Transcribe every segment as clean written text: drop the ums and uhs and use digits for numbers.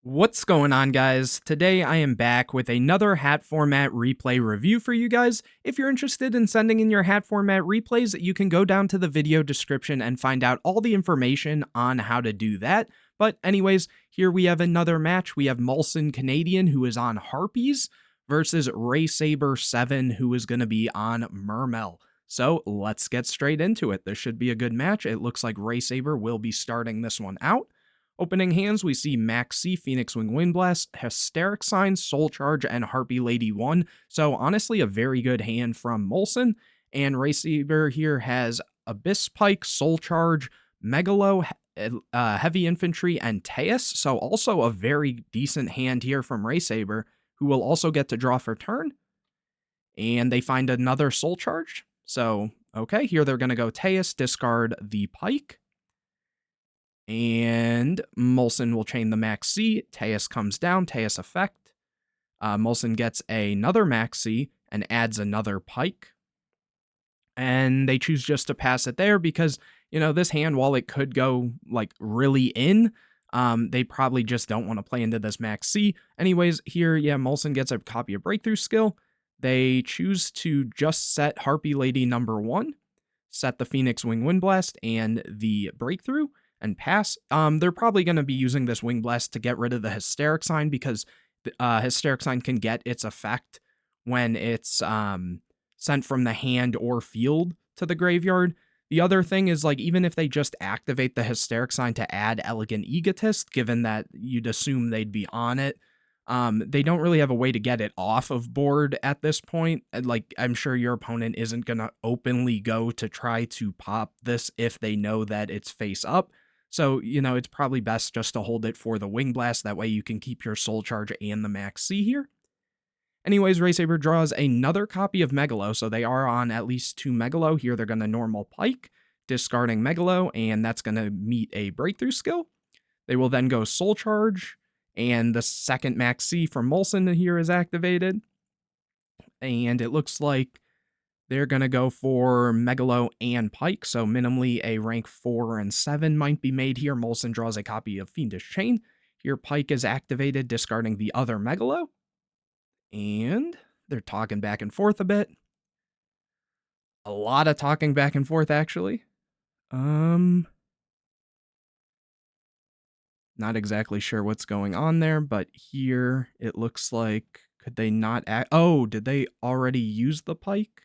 What's going on, guys? Today I am back with another hat format replay review for you guys. If you're interested in sending in your hat format replays, you can go down to the video description and find out all the information on how to do that. But anyways, here we have another match. We have Molson Canadian, who is on Harpies, versus Ray Saber 7, who is going to be on Mermail. So let's get straight into it. This should be a good match. It looks like Ray Saber will be starting this one out. Opening hands, we see Max C, Phoenix Wing Windblast, Hysteric Sign, Soul Charge, and Harpie Lady 1. So honestly, a very good hand from Molson. And Ray Saber here has Abyss Pike, Soul Charge, Megalo, Heavy Infantry, and Teus. So also a very decent hand here from Ray Saber, who will also get to draw for turn. And they find another Soul Charge. So, okay, here they're going to go Teus, discard the Pike. And Molson will chain the Max C. Teus comes down, Teus effect. Molson gets another Max C and adds another Pike. And they choose just to pass it there because, you know, this hand, while it could go, like, really in, they probably just don't want to play into this Max C. Anyways, here, yeah, Molson gets a copy of Breakthrough Skill. They choose to just set Harpie Lady number 1, set the Phoenix Wing Windblast and the Breakthrough, and pass. They're probably going to be using this Wing Blast to get rid of the Hysteric Sign because Hysteric Sign can get its effect when it's sent from the hand or field to the graveyard. The other thing is, like, even if they just activate the Hysteric Sign to add Elegant Egotist, given that you'd assume they'd be on it, they don't really have a way to get it off of board at this point. Like, I'm sure your opponent isn't going to openly go to try to pop this if they know that it's face up. So, you know, it's probably best just to hold it for the Wing Blast. That way you can keep your Soul Charge and the Max C here. Anyways, Ray Saber draws another copy of Megalo, so they are on at least 2 Megalo. Here they're going to normal Pike, discarding Megalo, and that's going to meet a Breakthrough Skill. They will then go Soul Charge, and the second Max C from Molson here is activated. And it looks like they're going to go for Megalo and Pike, so minimally a rank 4 and 7 might be made here. Molson draws a copy of Fiendish Chain. Here Pike is activated, discarding the other Megalo. And they're talking back and forth a bit. A lot of talking back and forth, actually. Not exactly sure what's going on there, but here it looks like, could they not act? Oh, did they already use the Pike?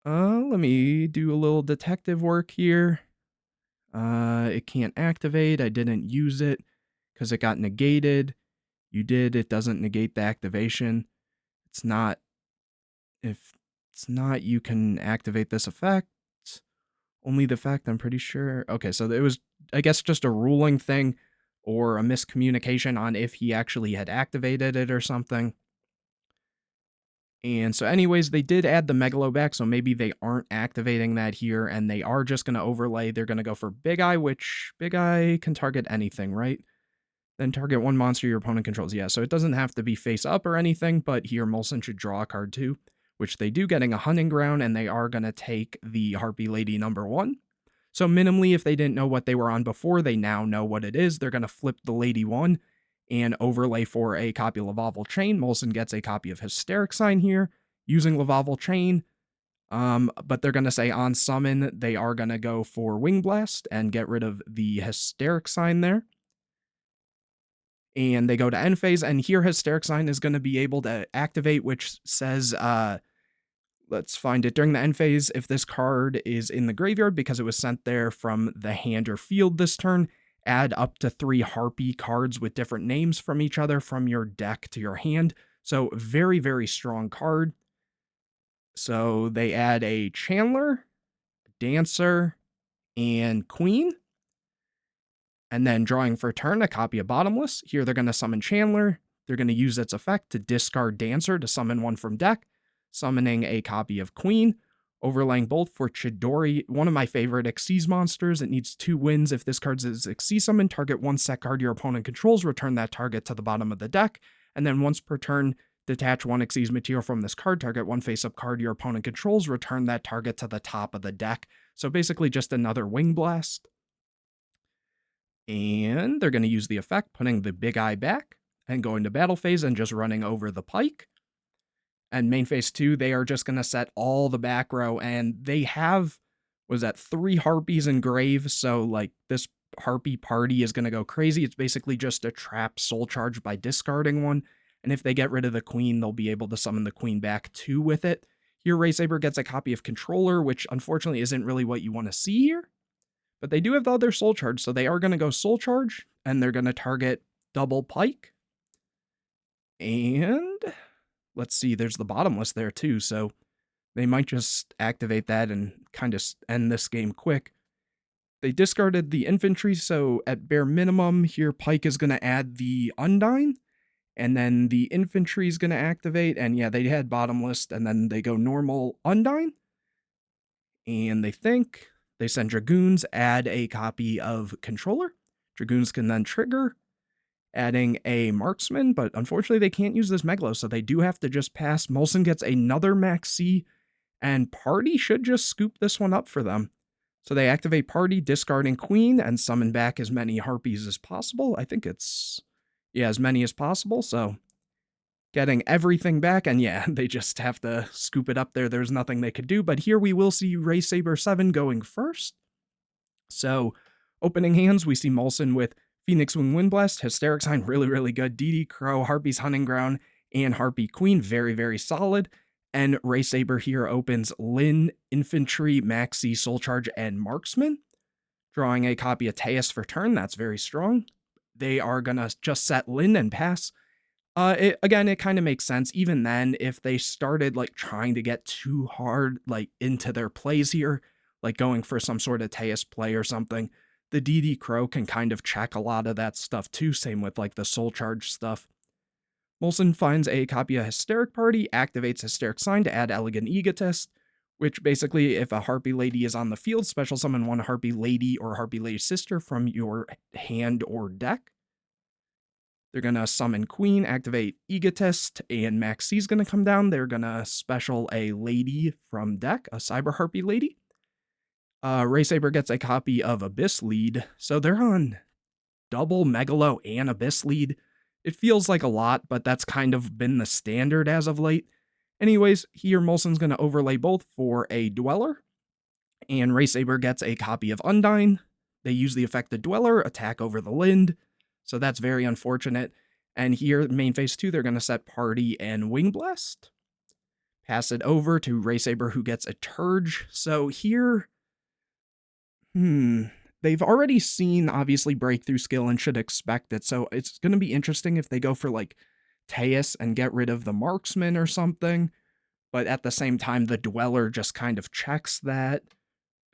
Let me do a little detective work here. It can't activate. I didn't use it because it got negated. You did. It doesn't negate the activation. It's not. If it's not, you can activate this effect. Only the fact, I'm pretty sure. Okay, so it was, I guess, just a ruling thing or a miscommunication on if he actually had activated it or something. And so anyways, they did add the Megalo back, so maybe they aren't activating that here, and they are just going to overlay. They're going to go for Big Eye, which Big Eye can target anything, right? Then target one monster your opponent controls. Yeah, so it doesn't have to be face up or anything, but here Molson should draw a card too, which they do, getting a Hunting Ground, and they are going to take the Harpie Lady number 1. So minimally, if they didn't know what they were on before, they now know what it is. They're going to flip the Lady 1 and overlay for a copy of Lavaval Chain. Molson gets a copy of Hysteric Sign here, using Lavaval Chain. But they're going to say on summon, they are going to go for Wing Blast and get rid of the Hysteric Sign there. And they go to end phase, and here Hysteric Sign is going to be able to activate, which says, let's find it. During the end phase, if this card is in the graveyard because it was sent there from the hand or field this turn, add up to 3 Harpie cards with different names from each other from your deck to your hand. So very, very strong card. So they add a Chandler, Dancer, and Queen. And then drawing for turn, a copy of Bottomless. Here they're going to summon Chandler. They're going to use its effect to discard Dancer to summon one from deck, summoning a copy of Queen, overlaying both for Chidori, one of my favorite Xyz monsters. It needs 2 wins. If this card is Xyz summon, target one set card your opponent controls, return that target to the bottom of the deck, and then once per turn, detach one Xyz material from this card, target one face-up card your opponent controls, return that target to the top of the deck. So basically just another Wing Blast. And they're going to use the effect, putting the big eye back and going to battle phase and just running over the pike. And main phase 2, they are just going to set all the back row, and they have, was that 3 Harpies in grave, so like this Harpie party is going to go crazy. It's basically just a trap soul charge by discarding one, and if they get rid of the queen, they'll be able to summon the queen back too with it. Here, Ray Saber gets a copy of Controller, which unfortunately isn't really what you want to see here, but they do have the other soul charge, so they are going to go soul charge, and they're going to target double pike. And let's see, there's the bottomless there too, so they might just activate that and kind of end this game quick. They discarded the infantry, so at bare minimum here, pike is going to add the Undyne, and then the infantry is going to activate, and yeah, they had bottomless, and then they go normal Undyne, and they send Dragoons, add a copy of Controller. Dragoons can then trigger, adding a Marksman, but unfortunately they can't use this Megalo, so they do have to just pass. Molson gets another Max C, and Party should just scoop this one up for them. So they activate Party, discarding Queen, and summon back as many Harpies as possible. I think it's, yeah, as many as possible, so getting everything back, and yeah, they just have to scoop it up there. There's nothing they could do, but here we will see Ray Saber 7 going first. So opening hands, we see Molson with Phoenix Wing Windblast, Hysteric Sign, really, really good. DD Crow, Harpie's Hunting Ground, and Harpie Queen, very, very solid. And Ray Saber here opens Lyn, Infantry, Maxi, Soul Charge, and Marksman, drawing a copy of Teus for turn. That's very strong. They are going to just set Lyn and pass. Again, it kind of makes sense. Even then, if they started like trying to get too hard like into their plays here, like going for some sort of Teus play or something, the DD Crow can kind of check a lot of that stuff too, same with like the Soul Charge stuff. Molson finds a copy of Hysteric Party, activates Hysteric Sign to add Elegant Egotist, which basically, if a Harpie Lady is on the field, special summon one Harpie Lady or Harpie Lady Sister from your hand or deck. They're going to summon Queen, activate Egotist, and Max C is going to come down. They're going to special a Lady from deck, a Cyber Harpie Lady. Ray Saber gets a copy of Abyss Lead, so they're on double Megalo and Abyss Lead. It feels like a lot, but that's kind of been the standard as of late. Anyways, here Molson's going to overlay both for a Dweller, and Ray Saber gets a copy of Undyne. They use the effect of Dweller, attack over the Lind, so that's very unfortunate. And here, main phase 2, they're going to set Party and Wing Blast. Pass it over to Ray Saber, who gets a Turge. So here, they've already seen, obviously, Breakthrough Skill and should expect it, so it's going to be interesting if they go for, like, Teus and get rid of the Marksman or something, but at the same time, the Dweller just kind of checks that.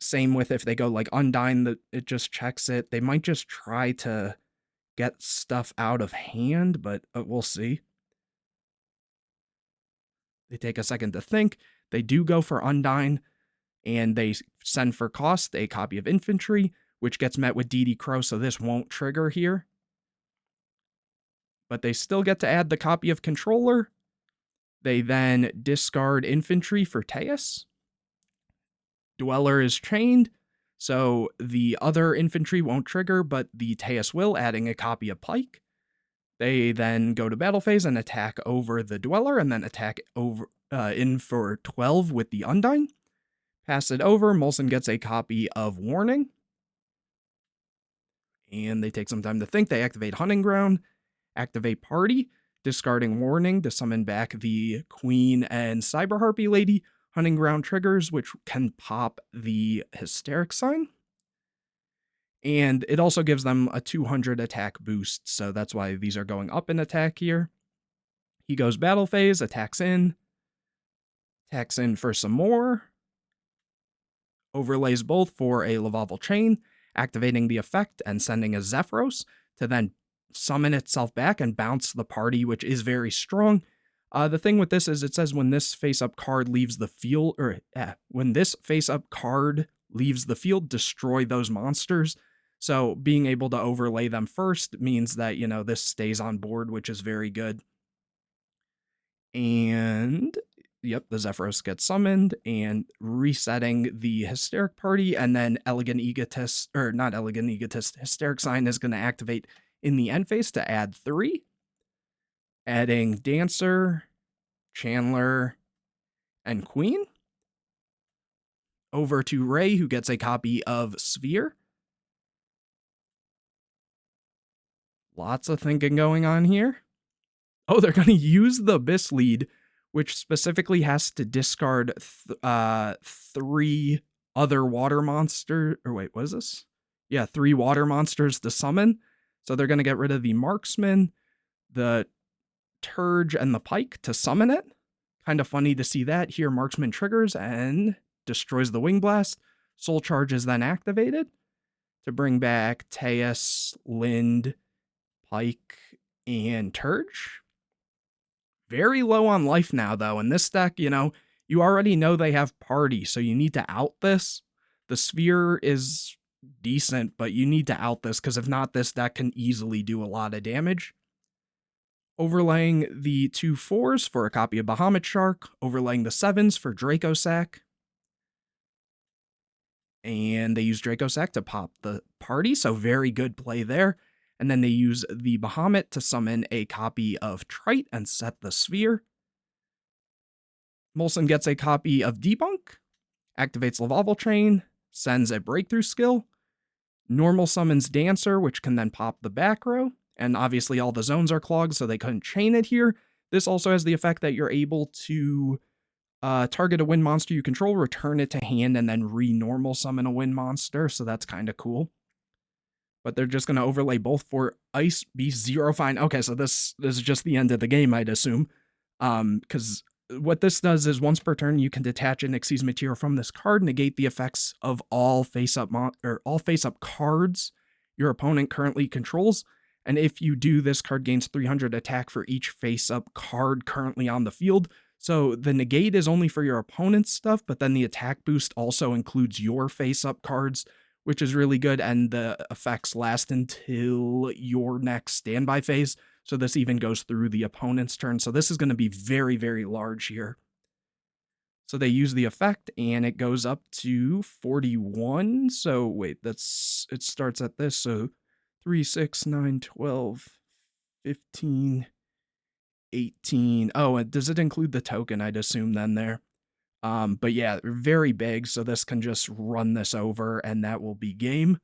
Same with if they go, like, Undyne, it just checks it. They might just try to get stuff out of hand, but we'll see. They take a second to think. They do go for Undyne, and they send for cost a copy of Infantry, which gets met with DD Crow, so this won't trigger here. But they still get to add the copy of Controller. They then discard Infantry for Teus. Dweller is chained, so the other Infantry won't trigger, but the Teus will, adding a copy of Pike. They then go to battle phase and attack over the Dweller, and then attack over in for 12 with the Undyne. Pass it over, Molson gets a copy of Warning. And they take some time to think. They activate Hunting Ground, activate Party, discarding Warning to summon back the Queen and Cyber Harpie Lady. Hunting Ground triggers, which can pop the Hysteric Sign. And it also gives them a 200 attack boost, so that's why these are going up in attack here. He goes battle phase, attacks in for some more. Overlays both for a Lavalval Chain, activating the effect and sending a Zephyros to then summon itself back and bounce the party, which is very strong. The thing with this is it says when this face-up card leaves the field, when this face-up card leaves the field, destroy those monsters. So being able to overlay them first means that, you know, this stays on board, which is very good. And Yep, the Zephyros gets summoned, and resetting the Hysteric party, and then Elegant Egotist, or not Elegant Egotist, Hysteric Sign is going to activate in the end phase to add 3, adding Dancer, Chandler, and Queen. Over to Ray, who gets a copy of Sphere. Lots of thinking going on here. Oh, they're going to use the Abyss lead, which specifically has to discard 3 other water monsters. Or wait, what is this? Yeah, 3 water monsters to summon. So they're going to get rid of the Marksman, the Turge, and the Pike to summon it. Kind of funny to see that. Here, Marksman triggers and destroys the Wing Blast. Soul Charge is then activated to bring back Teus, Lind, Pike, and Turge. Very low on life now, though. In this deck, you already know they have Party, so you need to out this. The Sphere is decent, but you need to out this, because if not, this deck can easily do a lot of damage. Overlaying the 2 4s for a copy of Bahamut Shark, overlaying the 7s for Dracosac. And they use Dracosac to pop the Party, so very good play there. And then they use the Bahamut to summon a copy of Trite and set the Sphere. Molson gets a copy of Debunk, activates Lavalval Train, sends a Breakthrough skill. Normal summons Dancer, which can then pop the back row. And obviously all the zones are clogged, so they couldn't chain it here. This also has the effect that you're able to target a wind monster you control, return it to hand, and then re-normal summon a wind monster, so that's kind of cool. But they're just going to overlay both for Ice Beast Zero Fine. Okay, so this is just the end of the game, I'd assume. Because what this does is once per turn, you can detach an Xyz material from this card, negate the effects of all face-up cards your opponent currently controls. And if you do, this card gains 300 attack for each face-up card currently on the field. So the negate is only for your opponent's stuff, but then the attack boost also includes your face-up cards, which is really good, and the effects last until your next standby phase, so this even goes through the opponent's turn, so this is going to be very, very large here. So they use the effect, and it goes up to 41, so wait, it starts at this, so 3, 6, 9, 12, 15, 18, oh, does it include the token, I'd assume then there? But yeah, very big, so this can just run this over, and that will be game.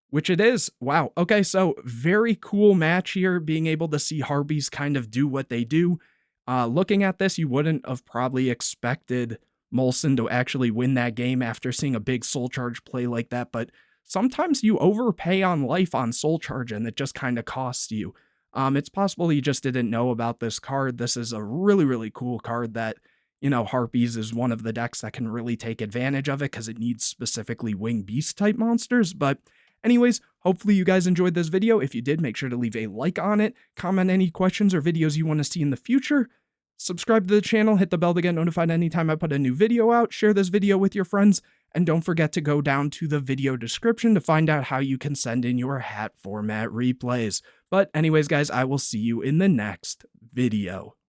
Which it is. Wow. Okay, so very cool match here, being able to see Harpies kind of do what they do. Looking at this, you wouldn't have probably expected Molson to actually win that game after seeing a big Soul Charge play like that, but sometimes you overpay on life on Soul Charge, and it just kind of costs you. It's possible he just didn't know about this card. This is a really, really cool card that, Harpies is one of the decks that can really take advantage of it because it needs specifically Wing Beast type monsters. But anyways, hopefully you guys enjoyed this video. If you did, make sure to leave a like on it, comment any questions or videos you want to see in the future, subscribe to the channel, hit the bell to get notified anytime I put a new video out, share this video with your friends, and don't forget to go down to the video description to find out how you can send in your hat format replays. But anyways, guys, I will see you in the next video.